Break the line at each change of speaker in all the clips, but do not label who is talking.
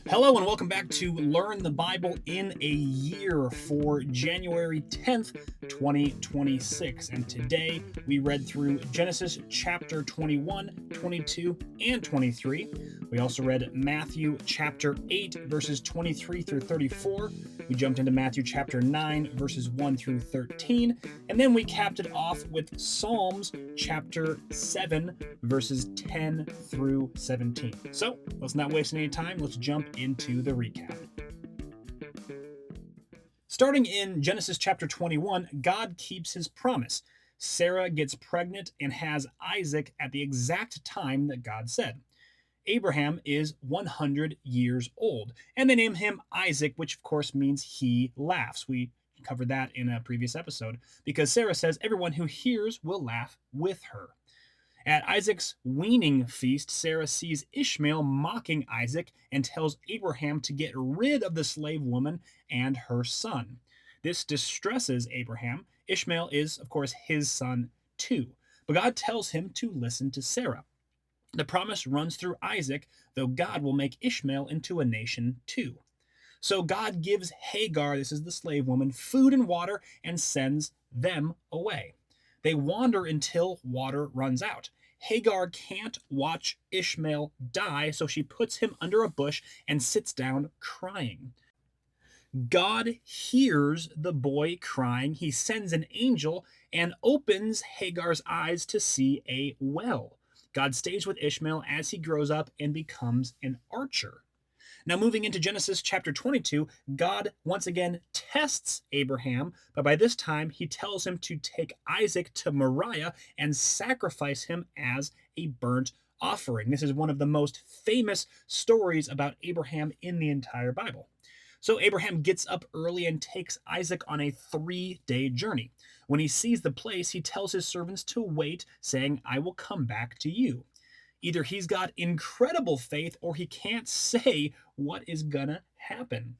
Hello and welcome back to Learn the Bible in a Year for January 10th, 2026. And today we read through Genesis chapter 21, 22, and 23. We also read Matthew chapter 8, verses 23 through 34. We jumped into Matthew chapter 9, verses 1 through 13. And then we capped it off with Psalms chapter 7, verses 10 through 17. So let's not waste any time. Let's jump into the recap. Starting in Genesis chapter 21, God keeps his promise. Sarah gets pregnant and has Isaac at the exact time that God said. Abraham is 100 years old, and they name him Isaac, which of course means he laughs. We covered that in a previous episode because Sarah says everyone who hears will laugh with her. At Isaac's weaning feast, Sarah sees Ishmael mocking Isaac and tells Abraham to get rid of the slave woman and her son. This distresses Abraham. Ishmael is, of course, his son too. But God tells him to listen to Sarah. The promise runs through Isaac, though God will make Ishmael into a nation too. So God gives Hagar, this is the slave woman, food and water and sends them away. They wander until water runs out. Hagar can't watch Ishmael die, so she puts him under a bush and sits down crying. God hears the boy crying. He sends an angel and opens Hagar's eyes to see a well. God stays with Ishmael as he grows up and becomes an archer. Now, moving into Genesis chapter 22, God once again tests Abraham, but by this time he tells him to take Isaac to Moriah and sacrifice him as a burnt offering. This is one of the most famous stories about Abraham in the entire Bible. So Abraham gets up early and takes Isaac on a 3-day journey. When he sees the place, he tells his servants to wait, saying, "I will come back to you." Either he's got incredible faith or he can't say what is gonna happen.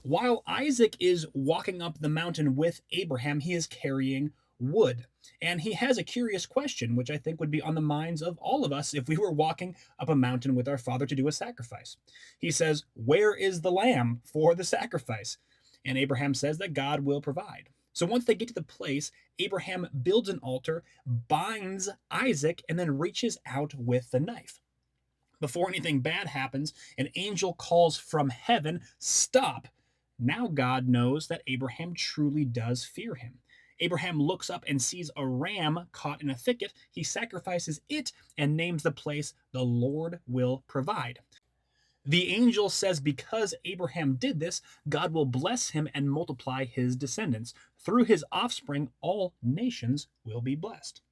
While Isaac is walking up the mountain with Abraham, he is carrying wood. And he has a curious question, which I think would be on the minds of all of us if we were walking up a mountain with our father to do a sacrifice. He says, "Where is the lamb for the sacrifice?" And Abraham says that God will provide. So once they get to the place, Abraham builds an altar, binds Isaac, and then reaches out with the knife. Before anything bad happens, an angel calls from heaven, "Stop." Now God knows that Abraham truly does fear him. Abraham looks up and sees a ram caught in a thicket. He sacrifices it and names the place "The Lord Will Provide." The angel says because Abraham did this, God will bless him and multiply his descendants. Through his offspring, all nations will be blessed.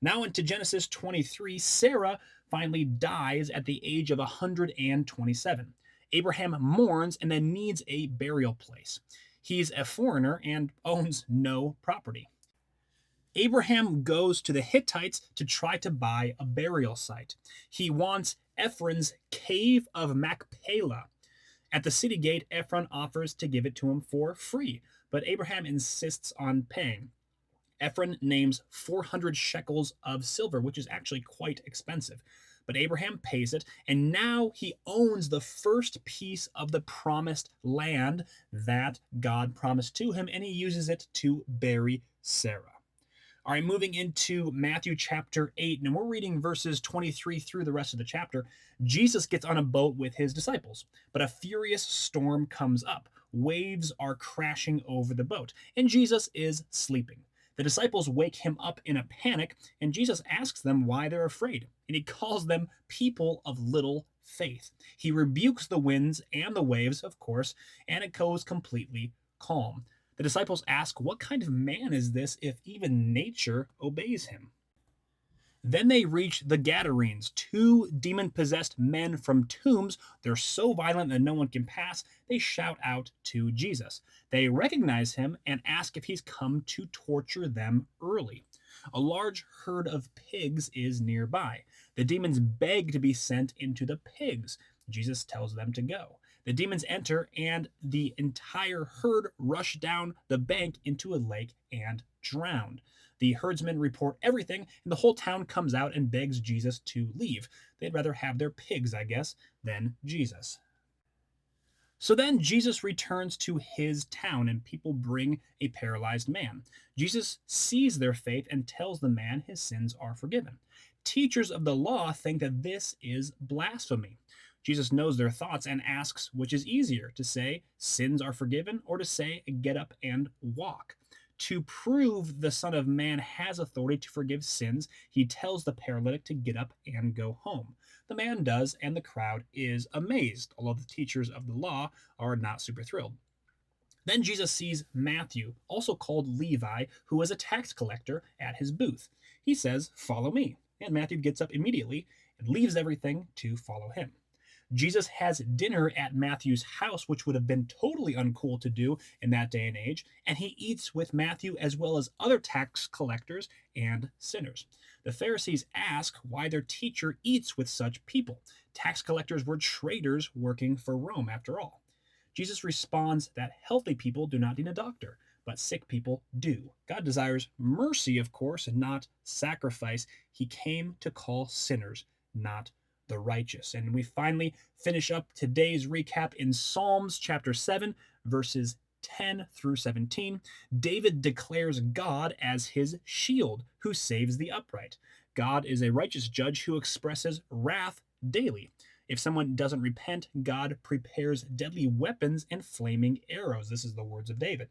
Now into Genesis 23, Sarah finally dies at the age of 127. Abraham mourns and then needs a burial place. He's a foreigner and owns no property. Abraham goes to the Hittites to try to buy a burial site. He wants Ephron's cave of Machpelah. At the city gate, Ephron offers to give it to him for free, but Abraham insists on paying. Ephron names 400 shekels of silver, which is actually quite expensive. But Abraham pays it, and now he owns the first piece of the promised land that God promised to him, and he uses it to bury Sarah. All right, moving into Matthew chapter 8, and we're reading verses 23 through the rest of the chapter. Jesus gets on a boat with his disciples, but a furious storm comes up. Waves are crashing over the boat, and Jesus is sleeping. The disciples wake him up in a panic, and Jesus asks them why they're afraid, and he calls them people of little faith. He rebukes the winds and the waves, of course, and it goes completely calm. The disciples ask, "What kind of man is this if even nature obeys him?" Then they reach the Gadarenes, two demon possessed men from tombs. They're so violent that no one can pass. They shout out to Jesus. They recognize him and ask if he's come to torture them early. A large herd of pigs is nearby. The demons beg to be sent into the pigs. Jesus tells them to go. The demons enter, and the entire herd rush down the bank into a lake and drown. The herdsmen report everything, and the whole town comes out and begs Jesus to leave. They'd rather have their pigs, I guess, than Jesus. So then Jesus returns to his town, and people bring a paralyzed man. Jesus sees their faith and tells the man his sins are forgiven. Teachers of the law think that this is blasphemy. Jesus knows their thoughts and asks which is easier, to say sins are forgiven or to say get up and walk. To prove the Son of Man has authority to forgive sins, he tells the paralytic to get up and go home. The man does, and the crowd is amazed, although the teachers of the law are not super thrilled. Then Jesus sees Matthew, also called Levi, who was a tax collector, at his booth. He says, "Follow me." And Matthew gets up immediately and leaves everything to follow him. Jesus has dinner at Matthew's house, which would have been totally uncool to do in that day and age, and he eats with Matthew as well as other tax collectors and sinners. The Pharisees ask why their teacher eats with such people. Tax collectors were traders working for Rome, after all. Jesus responds that healthy people do not need a doctor, but sick people do. God desires mercy, of course, and not sacrifice. He came to call sinners, not the righteous. And we finally finish up today's recap in Psalms chapter 7, verses 10 through 17. David declares God as his shield, who saves the upright. God is a righteous judge who expresses wrath daily. If someone doesn't repent, God prepares deadly weapons and flaming arrows. This is the words of David.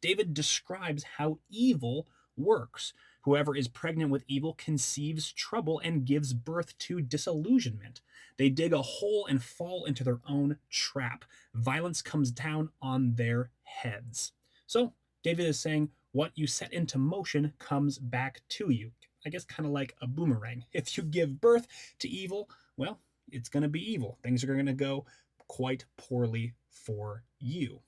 David describes how evil works. Whoever is pregnant with evil conceives trouble and gives birth to disillusionment. They dig a hole and fall into their own trap. Violence comes down on their heads. So, David is saying, what you set into motion comes back to you. I guess kind of like a boomerang. If you give birth to evil, well, it's going to be evil. Things are going to go quite poorly for you.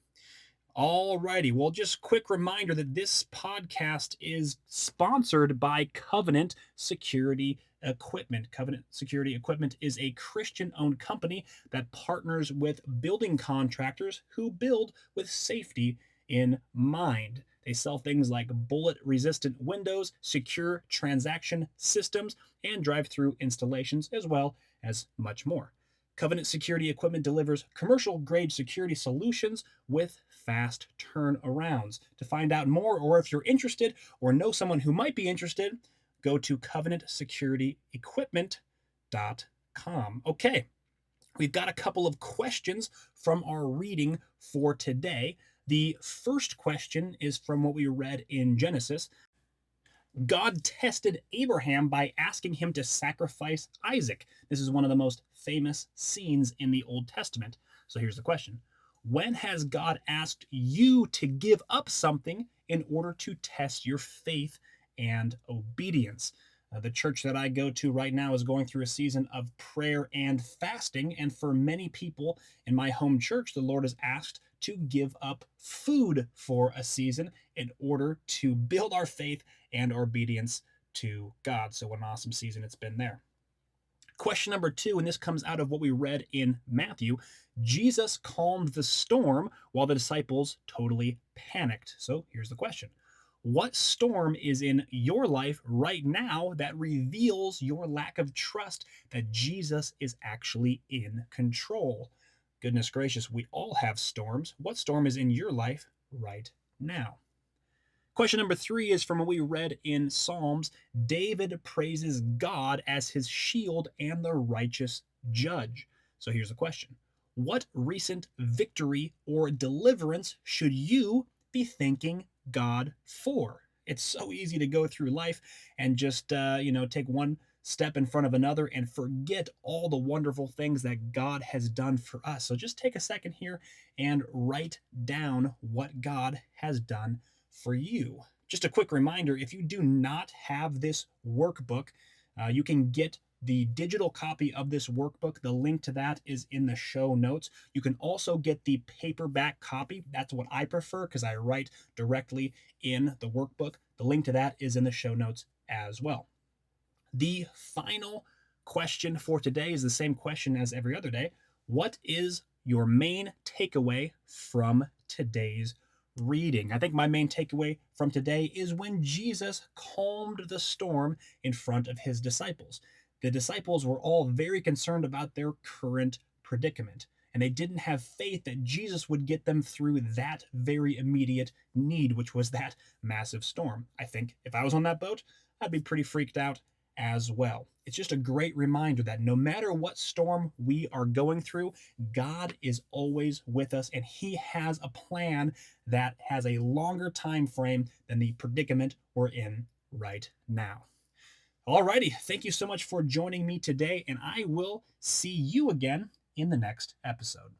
Alrighty, well, just quick reminder that this podcast is sponsored by Covenant Security Equipment. Covenant Security Equipment is a Christian-owned company that partners with building contractors who build with safety in mind. They sell things like bullet-resistant windows, secure transaction systems, and drive-through installations, as well as much more. Covenant Security Equipment delivers commercial-grade security solutions with fast turnarounds. To find out more, or if you're interested or know someone who might be interested, go to covenantsecurityequipment.com. Okay, we've got a couple of questions from our reading for today. The first question is from what we read in Genesis. God tested Abraham by asking him to sacrifice Isaac. This is one of the most famous scenes in the Old Testament. So here's the question. When has God asked you to give up something in order to test your faith and obedience? The church that I go to right now is going through a season of prayer and fasting. And for many people in my home church, the Lord has asked to give up food for a season in order to build our faith and our obedience to God. So what an awesome season it's been there. Question number 2, and this comes out of what we read in Matthew. Jesus calmed the storm while the disciples totally panicked. So here's the question. What storm is in your life right now that reveals your lack of trust that Jesus is actually in control? Goodness gracious, we all have storms. What storm is in your life right now? Question number 3 is from what we read in Psalms. David praises God as his shield and the righteous judge. So here's the question. What recent victory or deliverance should you be thanking God for? It's so easy to go through life and just, take one step in front of another and forget all the wonderful things that God has done for us. So just take a second here and write down what God has done for you. Just a quick reminder, if you do not have this workbook, you can get the digital copy of this workbook. The link to that is in the show notes. You can also get the paperback copy. That's what I prefer because I write directly in the workbook. The link to that is in the show notes as well. The final question for today is the same question as every other day. What is your main takeaway from today's reading? I think my main takeaway from today is when Jesus calmed the storm in front of his disciples. The disciples were all very concerned about their current predicament. and they didn't have faith that Jesus would get them through that very immediate need, which was that massive storm. I think if I was on that boat, I'd be pretty freaked out as well. It's just a great reminder that no matter what storm we are going through, God is always with us, and He has a plan that has a longer time frame than the predicament we're in right now. Alrighty, thank you so much for joining me today, and I will see you again in the next episode.